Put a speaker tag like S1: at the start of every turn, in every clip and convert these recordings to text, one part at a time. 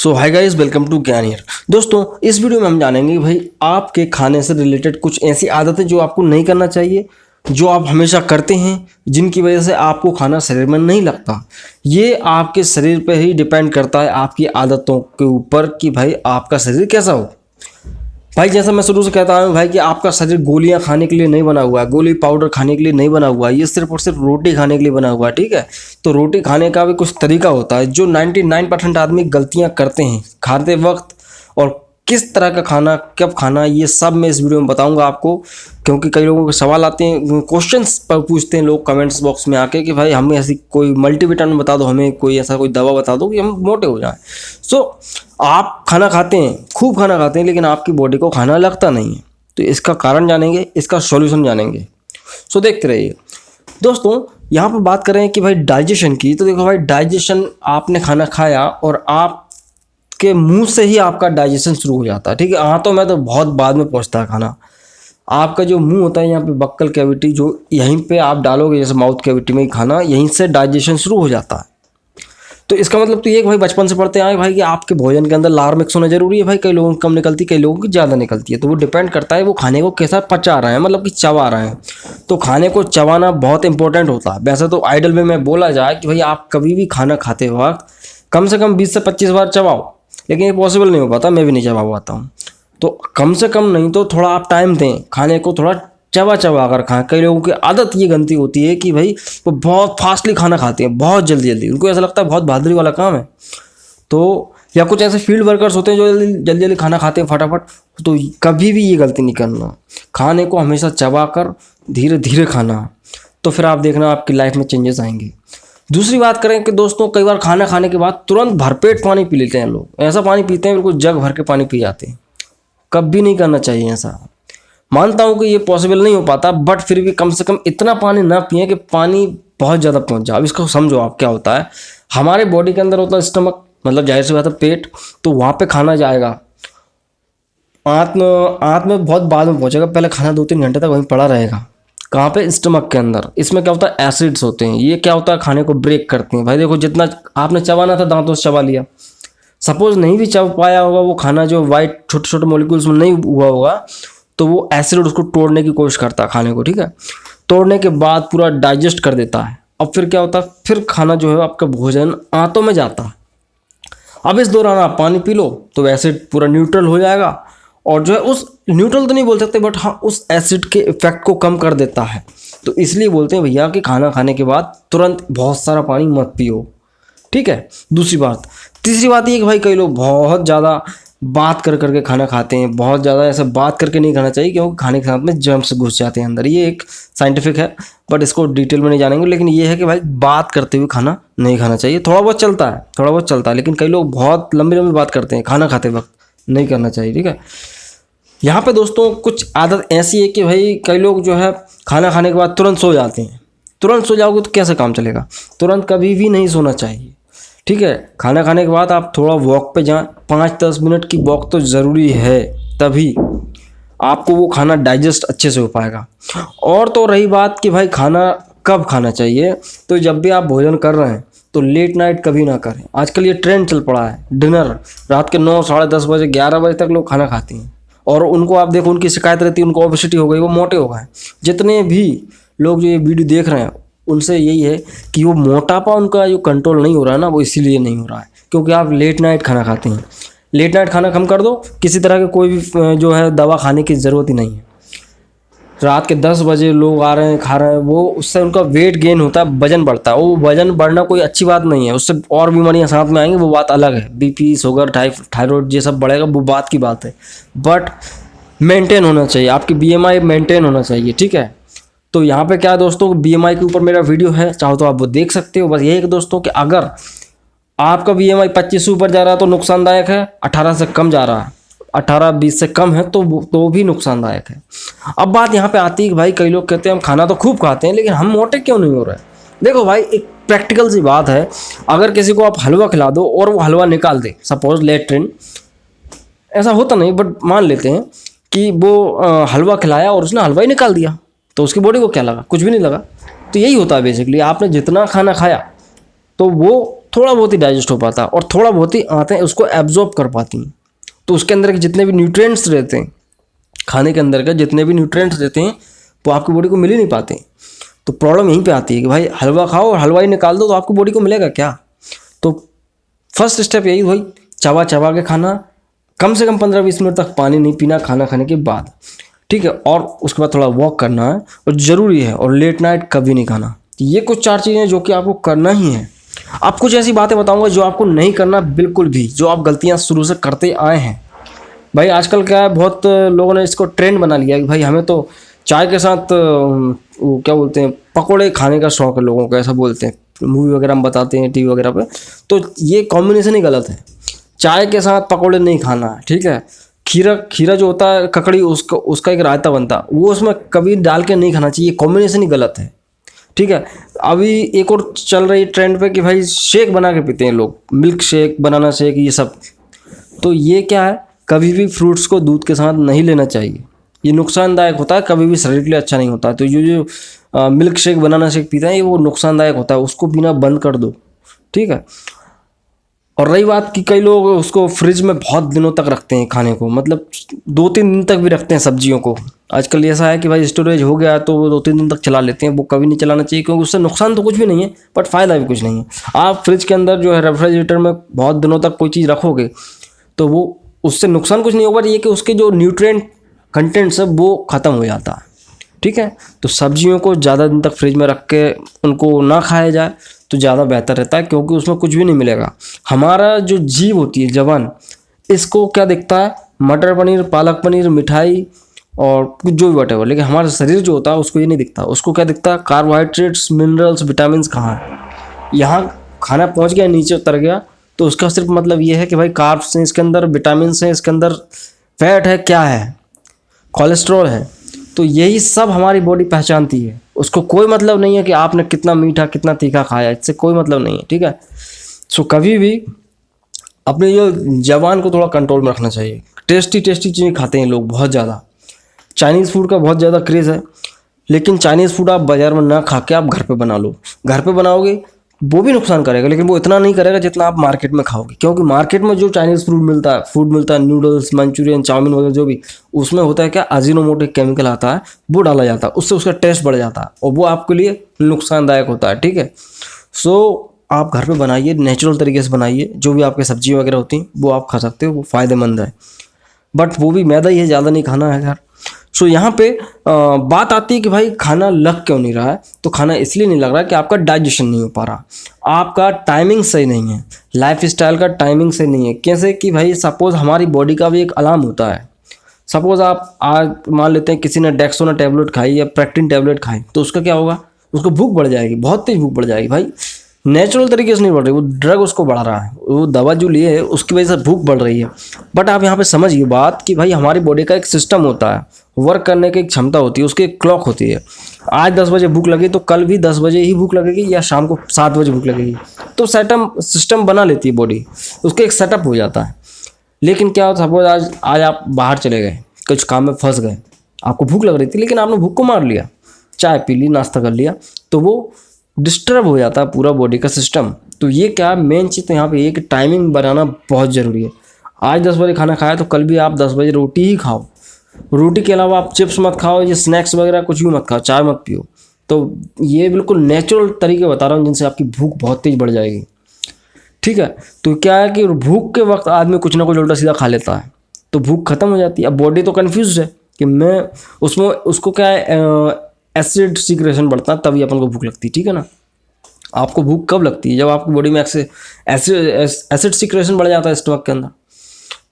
S1: So hi guys, welcome to Gyan here. दोस्तों, इस video में हम जानेंगे कि भाई आपके खाने से रिलेटेड कुछ ऐसी आदतें जो आपको नहीं करना चाहिए, जो आप हमेशा करते हैं, जिनकी वजह से आपको खाना शरीर में नहीं लगता। ये आपके शरीर पे ही डिपेंड करता है, आपकी आदतों के ऊपर, कि भाई आपका शरीर कैसा हो। भाई जैसा मैं शुरू से कहता हूँ भाई कि आपका शरीर गोलियां खाने के लिए नहीं बना हुआ है, गोली पाउडर खाने के लिए नहीं बना हुआ है, ये सिर्फ और सिर्फ रोटी खाने के लिए बना हुआ है। ठीक है, तो रोटी खाने का भी कुछ तरीका होता है, जो 99% आदमी गलतियां करते हैं खाते वक्त, और किस तरह का खाना कब खाना, ये सब मैं इस वीडियो में बताऊंगा आपको। क्योंकि कई लोगों के सवाल आते हैं, क्वेश्चंस पर पूछते हैं लोग कमेंट्स बॉक्स में आके कि भाई हमें ऐसी कोई मल्टीविटामिन बता दो, हमें कोई ऐसा कोई दवा बता दो कि हम मोटे हो जाएं। सो आप खाना खाते हैं, खूब खाना खाते हैं, लेकिन आपकी बॉडी को खाना लगता नहीं है। तो इसका कारण जानेंगे, इसका सॉल्यूशन जानेंगे। सो देखते रहिए। दोस्तों, यहाँ पर बात करें कि भाई डाइजेशन की, तो देखो भाई डाइजेशन, आपने खाना खाया और आप के मुंह से ही आपका डाइजेशन शुरू हो जाता है। ठीक है, आंतों में तो बहुत बाद में पहुंचता है खाना। आपका जो मुंह होता है, यहाँ पे बक्कल कैविटी, जो यहीं पे आप डालोगे, जैसे माउथ कैविटी में ही खाना, यहीं से डाइजेशन शुरू हो जाता है। तो इसका मतलब तो ये कि भाई बचपन से पढ़ते आए भाई कि आपके भोजन के अंदर लार मिक्स होना जरूरी है। भाई कई लोगों की कम निकलती है, कई लोगों की ज़्यादा निकलती है। तो वो डिपेंड करता है वो खाने को कैसा पचा रहे हैं, मतलब कि चबा रहे हैं। तो खाने को चबाना बहुत इंपॉर्टेंट होता है। वैसे तो आइडल वे में बोला जाए कि भाई आप कभी भी खाना खाते वक्त कम से कम 20 से 25 बार चबाओ, लेकिन ये पॉसिबल नहीं हो पाता, मैं भी नहीं चबा पाता हूँ। तो कम से कम नहीं तो थोड़ा आप टाइम दें, खाने को थोड़ा चबा चबा कर खाएं। कई लोगों की आदत ये गलती होती है कि भाई वो बहुत फास्टली खाना खाते हैं, बहुत जल्दी जल्दी, उनको ऐसा लगता है बहुत बहादुरी वाला काम है। तो या कुछ ऐसे फील्ड वर्कर्स होते हैं जो जल्दी जल्दी खाना खाते हैं फटाफट। तो कभी भी ये गलती नहीं करना, खाने को हमेशा चबा कर धीरे धीरे खाना। तो फिर आप देखना आपकी लाइफ में चेंजेस आएंगे। दूसरी बात करें कि दोस्तों, कई बार खाना खाने के बाद तुरंत भरपेट पानी पी लेते हैं लोग। ऐसा पानी पीते हैं बिल्कुल जग भर के पानी पी जाते हैं। कभी नहीं करना चाहिए ऐसा। मानता हूँ कि ये पॉसिबल नहीं हो पाता, बट फिर भी कम से कम इतना पानी ना पिए कि पानी बहुत ज़्यादा पहुँच जाए। अब इसको समझो आप, क्या होता है, हमारे बॉडी के अंदर होता है स्टमक, मतलब जाहिर सी बात है पेट। तो वहाँ पे खाना जाएगा, आंत में बहुत बाद में पहुँचेगा, पहले खाना 2-3 घंटे तक वहीं पड़ा रहेगा। कहाँ पे? स्टमक के अंदर। इसमें क्या होता है, एसिड्स होते हैं। ये क्या होता है, खाने को ब्रेक करते हैं। भाई देखो, जितना आपने चबाना था दांतों से चबा लिया। सपोज नहीं भी चब पाया होगा वो खाना, जो वाइट छोटे छोटे मॉलिक्यूल्स में नहीं हुआ होगा, तो वो एसिड उसको तोड़ने की कोशिश करता है खाने को। ठीक है, तोड़ने के बाद पूरा डाइजेस्ट कर देता है। अब फिर क्या होता है, फिर खाना जो है आपका भोजन आंतों में जाता है। अब इस दौरान आप पानी पी लो तो एसिड पूरा न्यूट्रल हो जाएगा, और जो है उस न्यूट्रल तो नहीं बोल सकते, बट हाँ उस एसिड के इफेक्ट को कम कर देता है। तो इसलिए बोलते हैं भैया कि खाना खाने के बाद तुरंत बहुत सारा पानी मत पियो। ठीक है, दूसरी बात। तीसरी बात ये कि भाई कई लोग बहुत ज़्यादा बात कर करके खाना खाते हैं। बहुत ज़्यादा ऐसा बात करके नहीं खाना चाहिए, क्योंकि खाने के साथ में जर्म्स घुस जाते हैं अंदर। ये एक साइंटिफिक है, बट इसको डिटेल में नहीं जानेंगे। लेकिन ये है कि भाई बात करते हुए खाना नहीं खाना चाहिए। थोड़ा बहुत चलता है, थोड़ा बहुत चलता है, लेकिन कई लोग बहुत लंबी लंबी बात करते हैं खाना खाते वक्त, नहीं करना चाहिए। ठीक है, यहाँ पे दोस्तों कुछ आदत ऐसी है कि भाई कई लोग जो है खाना खाने के बाद तुरंत सो जाते हैं। तुरंत सो जाओगे तो कैसे काम चलेगा? तुरंत कभी भी नहीं सोना चाहिए। ठीक है, खाना खाने के बाद आप थोड़ा वॉक पे जाएं, 5-10 मिनट की वॉक तो ज़रूरी है, तभी आपको वो खाना डाइजेस्ट अच्छे से हो पाएगा। और तो रही बात कि भाई खाना कब खाना चाहिए, तो जब भी आप भोजन कर रहे हैं तो लेट नाइट कभी ना करें। आजकल ये ट्रेंड चल पड़ा है, डिनर रात के 9, साढ़े 10 बजे, 11 बजे तक लोग खाना खाते हैं। और उनको आप देखो, उनकी शिकायत रहती है, उनको ओबेसिटी हो गई, वो मोटे हो गए। जितने भी लोग जो ये वीडियो देख रहे हैं, उनसे यही है कि वो मोटापा उनका जो कंट्रोल नहीं हो रहा है ना, वो इसीलिए नहीं हो रहा है क्योंकि आप लेट नाइट खाना खाते हैं। लेट नाइट खाना कम कर दो, किसी तरह के कोई भी जो है दवा खाने की ज़रूरत ही नहीं है। रात के 10 बजे लोग आ रहे हैं, खा रहे हैं, वो उससे उनका वेट गेन होता है, वजन बढ़ता है। वो वजन बढ़ना कोई अच्छी बात नहीं है, उससे और बीमारियां साथ में आएंगी, वो बात अलग है। बीपी, शुगर, थायराइड, ये सब बढ़ेगा, वो बात की बात है। बट मेंटेन होना चाहिए, आपकी BMI मेंटेन होना चाहिए। ठीक है, तो यहाँ पे क्या है दोस्तों, BMI के ऊपर मेरा वीडियो है, चाहो तो आप वो देख सकते हो। बस यही है दोस्तों कि अगर आपका BMI 25 से ऊपर जा रहा है तो नुकसानदायक है, 18 से कम जा रहा है, 18-20 से कम है तो भी नुकसानदायक है। अब बात यहाँ पे आती है कि भाई कई लोग कहते हैं हम खाना तो खूब खाते हैं, लेकिन हम मोटे क्यों नहीं हो रहे? देखो भाई, एक प्रैक्टिकल सी बात है। अगर किसी को आप हलवा खिला दो और वो हलवा निकाल दे, सपोज लेट्रिन, ऐसा होता नहीं बट मान लेते हैं कि वो हलवा खिलाया और उसने हलवा ही निकाल दिया, तो उसकी बॉडी को क्या लगा? कुछ भी नहीं लगा। तो यही होता है बेसिकली, आपने जितना खाना खाया तो वो थोड़ा बहुत ही डाइजेस्ट हो पाता है, और थोड़ा बहुत ही आते हैं उसको एब्जॉर्ब कर पाती हैं। तो उसके अंदर के जितने भी न्यूट्रिएंट्स रहते हैं, खाने के अंदर के जितने भी न्यूट्रिएंट्स रहते हैं वो आपकी बॉडी को मिल ही नहीं पाते। तो प्रॉब्लम यहीं पे आती है कि भाई हलवा खाओ और हलवा ही निकाल दो तो आपकी बॉडी को मिलेगा क्या। तो फर्स्ट स्टेप यही भाई, चबा चबा के खाना, कम से कम 15-20 मिनट तक पानी नहीं पीना खाना खाने के बाद, ठीक है। और उसके बाद थोड़ा वॉक करना है, और ज़रूरी है, और लेट नाइट कभी नहीं खाना। ये कुछ 4 चीज़ें जो कि आपको करना ही है। आप कुछ ऐसी बातें बताऊंगा जो आपको नहीं करना बिल्कुल भी, जो आप गलतियां शुरू से करते आए हैं। भाई आजकल क्या है, बहुत लोगों ने इसको ट्रेंड बना लिया कि भाई हमें तो चाय के साथ वो क्या बोलते हैं, पकोड़े खाने का शौक है लोगों को, ऐसा बोलते हैं, मूवी वगैरह में बताते हैं, टीवी वगैरह पे। तो ये कॉम्बिनेशन ही गलत है। चाय के साथ पकोड़े नहीं खाना है, ठीक है। खीरा जो होता है, ककड़ी, उसका एक रायता बनता है, वो उसमें कभी डाल के नहीं खाना चाहिए। कॉम्बिनेशन ही गलत है, ठीक है। अभी एक और चल रही ट्रेंड पे कि भाई शेक बना के पीते हैं लोग, मिल्क शेक, बनाना शेक, ये सब। तो ये क्या है, कभी भी फ्रूट्स को दूध के साथ नहीं लेना चाहिए, ये नुकसानदायक होता है, कभी भी शरीर के लिए अच्छा नहीं होता। तो जो मिल्क शेक, बनाना शेक पीते हैं, ये वो नुकसानदायक होता है, उसको पीना बंद कर दो, ठीक है। और रही बात कि कई लोग उसको फ्रिज में बहुत दिनों तक रखते हैं खाने को, मतलब 2-3 दिन तक भी रखते हैं सब्जियों को। आजकल ऐसा है कि भाई स्टोरेज हो गया तो वो 2-3 दिन तक चला लेते हैं, वो कभी नहीं चलाना चाहिए, क्योंकि उससे नुकसान तो कुछ भी नहीं है बट फ़ायदा भी कुछ नहीं है। आप फ्रिज के अंदर जो है रेफ्रिजरेटर में बहुत दिनों तक कोई चीज़ रखोगे तो वो उससे नुकसान कुछ नहीं होगा, ये कि उसके जो न्यूट्रिएंट कंटेंट्स है वो ख़त्म हो जाता है, ठीक है। तो सब्जियों को ज़्यादा दिन तक फ्रिज में रख के उनको ना खाया जाए तो ज़्यादा बेहतर रहता है, क्योंकि उसमें कुछ भी नहीं मिलेगा। हमारा जो जीव होती है जवान, इसको क्या दिखता है, मटर पनीर, पालक पनीर, मिठाई और कुछ जो भी वटेवर, लेकिन हमारा शरीर जो होता है उसको ये नहीं दिखता। उसको क्या दिखता है, कार्बोहाइड्रेट्स, मिनरल्स, विटामिन कहाँ है। यहाँ खाना पहुँच गया, नीचे उतर गया, तो उसका सिर्फ मतलब ये है कि भाई कार्ब्स हैं इसके अंदर, विटामिन हैं इसके अंदर, फैट है, क्या है, कोलेस्ट्रॉल है। तो यही सब हमारी बॉडी पहचानती है। उसको कोई मतलब नहीं है कि आपने कितना मीठा कितना तीखा खाया, इससे कोई मतलब नहीं है, ठीक है। सो कभी भी अपने जो जबान को थोड़ा कंट्रोल में रखना चाहिए। टेस्टी चीज़ें खाते हैं लोग बहुत ज़्यादा, चाइनीज़ फूड का बहुत ज़्यादा क्रेज़ है, लेकिन चाइनीज़ फूड आप बाज़ार में ना खा के आप घर पे बना लो। घर पे बनाओगे वो भी नुकसान करेगा, लेकिन वो इतना नहीं करेगा जितना आप मार्केट में खाओगे, क्योंकि मार्केट में जो चाइनीज़ फूड मिलता है, नूडल्स, मंचूरियन, चाउमीन वगैरह जो भी, उसमें होता है क्या, अजीनोमोटो केमिकल आता है, वो डाला जाता है, उससे उसका टेस्ट बढ़ जाता है और वो आपके लिए नुकसानदायक होता है, ठीक है। सो आप घर पे बनाइए, नेचुरल तरीके से बनाइए, जो भी आपके सब्जी वगैरह होती हैं वो आप खा सकते हो, वो फ़ायदेमंद है, बट वो भी मैदा ही है, ज़्यादा नहीं खाना है यार। सो यहाँ पे बात आती है कि भाई खाना लग क्यों नहीं रहा है। तो खाना इसलिए नहीं लग रहा कि आपका डाइजेशन नहीं हो पा रहा, आपका टाइमिंग सही नहीं है, लाइफ स्टाइल का टाइमिंग सही नहीं है। कैसे कि भाई सपोज़ हमारी बॉडी का भी एक अलार्म होता है। सपोज़ आप आज मान लेते हैं किसी ने डेक्सोना टैबलेट खाई या प्रेक्टिन टैबलेट खाई, तो उसका क्या होगा, उसको भूख बढ़ जाएगी, बहुत तेज भूख बढ़ जाएगी। भाई नेचुरल तरीके से नहीं बढ़ रही, वो ड्रग उसको बढ़ा रहा है, वो दवा जो लिए है उसकी वजह से भूख बढ़ रही है। बट आप यहाँ पे समझिए बात कि भाई हमारी बॉडी का एक सिस्टम होता है, वर्क करने की एक क्षमता होती है, उसकी एक क्लॉक होती है। आज 10 बजे भूख लगी तो कल भी 10 बजे ही भूख लगेगी, या शाम को 7 बजे भूख लगेगी। तो सिस्टम बना लेती है बॉडी, उसका एक सेटअप हो जाता है। लेकिन क्या होता है, सपोज आज आप बाहर चले गए, कुछ काम में फंस गए, आपको भूख लग रही थी लेकिन आपने भूख को मार लिया, चाय पी ली, नाश्ता कर लिया, तो वो डिस्टर्ब हो जाता है पूरा बॉडी का सिस्टम। तो ये क्या मेन चीज़ तो यहाँ पे एक टाइमिंग बनाना बहुत ज़रूरी है। आज 10 बजे खाना खाया तो कल भी आप 10 बजे रोटी ही खाओ। रोटी के अलावा आप चिप्स मत खाओ, ये स्नैक्स वगैरह कुछ भी मत खाओ, चाय मत पियो। तो ये बिल्कुल नेचुरल तरीके बता रहा हूँ जिनसे आपकी भूख बहुत तेज बढ़ जाएगी, ठीक है। तो क्या है कि भूख के वक्त आदमी कुछ ना कुछ उल्टा सीधा खा लेता है, तो भूख खत्म हो जाती है। अब बॉडी तो कन्फ्यूज है कि मैं उसमें उसको क्या है, एसिड सीक्रेशन बढ़ता है तभी अपन को भूख लगती है, ठीक है ना। आपको भूख कब लगती है, जब आपकी बॉडी में एसिड सीक्रेशन बढ़ जाता है स्टमक के अंदर,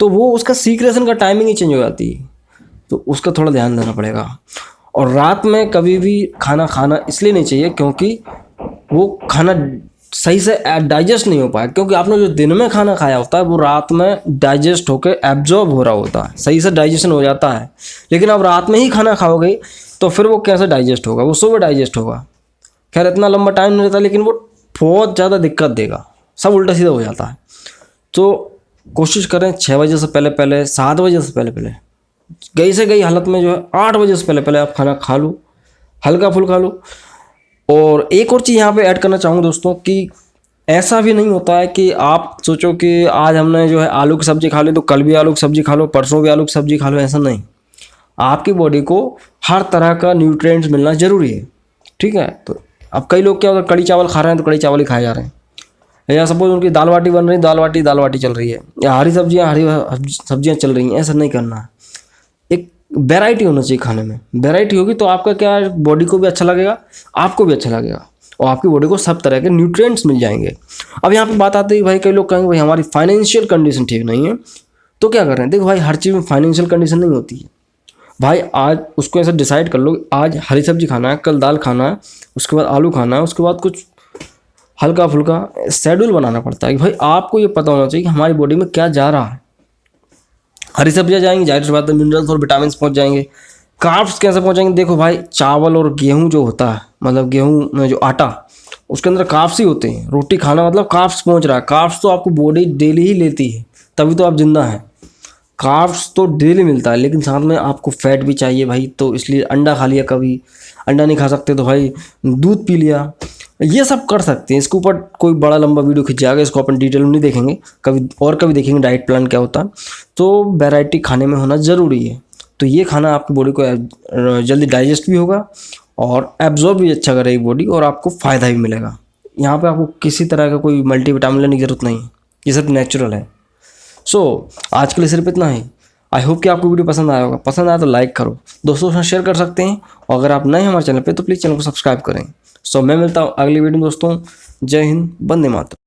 S1: तो वो उसका सीक्रेशन का टाइमिंग ही चेंज हो जाती है, तो उसका थोड़ा ध्यान देना पड़ेगा। और रात में कभी भी खाना इसलिए नहीं चाहिए क्योंकि वो खाना सही से डाइजेस्ट नहीं हो पाया, क्योंकि आपने जो दिन में खाना खाया होता है वो रात में डाइजेस्ट होकर एब्जॉर्ब हो रहा होता है, सही से डाइजेशन हो जाता है। लेकिन आप रात में ही खाना खाओगे तो फिर वो कैसे डाइजेस्ट होगा, वो सुबह डाइजेस्ट होगा। खैर इतना लंबा टाइम नहीं रहता, लेकिन वो बहुत ज़्यादा दिक्कत देगा, सब उल्टा सीधा हो जाता है। तो कोशिश करें 6 बजे से पहले 7 बजे से पहले गई से गई हालत में जो है 8 बजे से पहले आप खाना खा लो, हल्का फुल्का लो। और एक और चीज़ यहाँ पे ऐड करना चाहूँगा दोस्तों कि ऐसा भी नहीं होता है कि आप सोचो कि आज हमने जो है आलू की सब्जी खा ली तो कल भी आलू की सब्जी खा लो, परसों भी आलू की सब्जी खा लो, ऐसा नहीं। आपकी बॉडी को हर तरह का न्यूट्रिएंट्स मिलना जरूरी है, ठीक है। तो अब कई लोग क्या होता है, कड़ी चावल खा रहे हैं तो कड़ी चावल ही खाए जा रहे हैं, या सपोज उनकी दाल बाटी बन रही, दाल बाटी चल रही है, या हरी सब्जियां चल रही हैं, ऐसा नहीं करना है। एक वैरायटी होना चाहिए खाने में। वैरायटी होगी तो आपका क्या है, बॉडी को भी अच्छा लगेगा, आपको भी अच्छा लगेगा, और आपकी बॉडी को सब तरह के न्यूट्रिएंट्स मिल जाएंगे। अब यहाँ पे बात आती है भाई, कई लोग कहेंगे भाई हमारी फाइनेंशियल कंडीशन ठीक नहीं है, तो क्या कर रहे हैं। देखो भाई, हर चीज़ में फाइनेंशियल कंडीशन नहीं होती है भाई। आज उसको ऐसा डिसाइड कर लो, आज हरी सब्जी खाना है, कल दाल खाना है, उसके बाद आलू खाना है, उसके बाद कुछ हल्का फुल्का शेड्यूल बनाना पड़ता है कि भाई आपको ये पता होना चाहिए कि हमारी बॉडी में क्या जा रहा है। हरी सब्जियाँ जाएंगी, जाहिर सी बात है मिनरल्स और विटामिन पहुंच जाएंगे। कार्ब्स कैसे पहुंचेंगे, देखो भाई, चावल और गेहूं जो होता है, मतलब गेहूं में जो आटा, उसके अंदर कार्ब्स ही होते हैं। रोटी खाना मतलब कार्ब्स पहुंच रहा है। कार्ब्स तो आपको बॉडी डेली ही लेती है, तभी तो आप जिंदा हैं। कार्ब्स तो डेली मिलता है, लेकिन साथ में आपको फैट भी चाहिए भाई, तो इसलिए अंडा खा लिया, कभी अंडा नहीं खा सकते तो भाई दूध पी लिया, ये सब कर सकते हैं। इसके ऊपर कोई बड़ा लंबा वीडियो खिंच जाएगा, इसको अपन डिटेल में नहीं देखेंगे, कभी और कभी देखेंगे डाइट प्लान क्या होता है। तो वैरायटी खाने में होना ज़रूरी है। तो ये खाना आपकी बॉडी को जल्दी डाइजेस्ट भी होगा और एब्जॉर्ब भी अच्छा करेगी बॉडी, और आपको फ़ायदा भी मिलेगा। यहाँ पे आपको किसी तरह का कोई मल्टीविटामिन लेने की ज़रूरत नहीं है, ये सब नेचुरल है। आज के लिए सिर्फ इतना ही। आई होप कि आपको वीडियो पसंद आया होगा। पसंद आया तो लाइक करो, दोस्तों के साथ शेयर कर सकते हैं, और अगर आप नए हैं हमारे चैनल पे तो प्लीज़ चैनल को सब्सक्राइब करें। मैं मिलता हूँ अगली वीडियो में दोस्तों। जय हिंद, वंदे मातरम।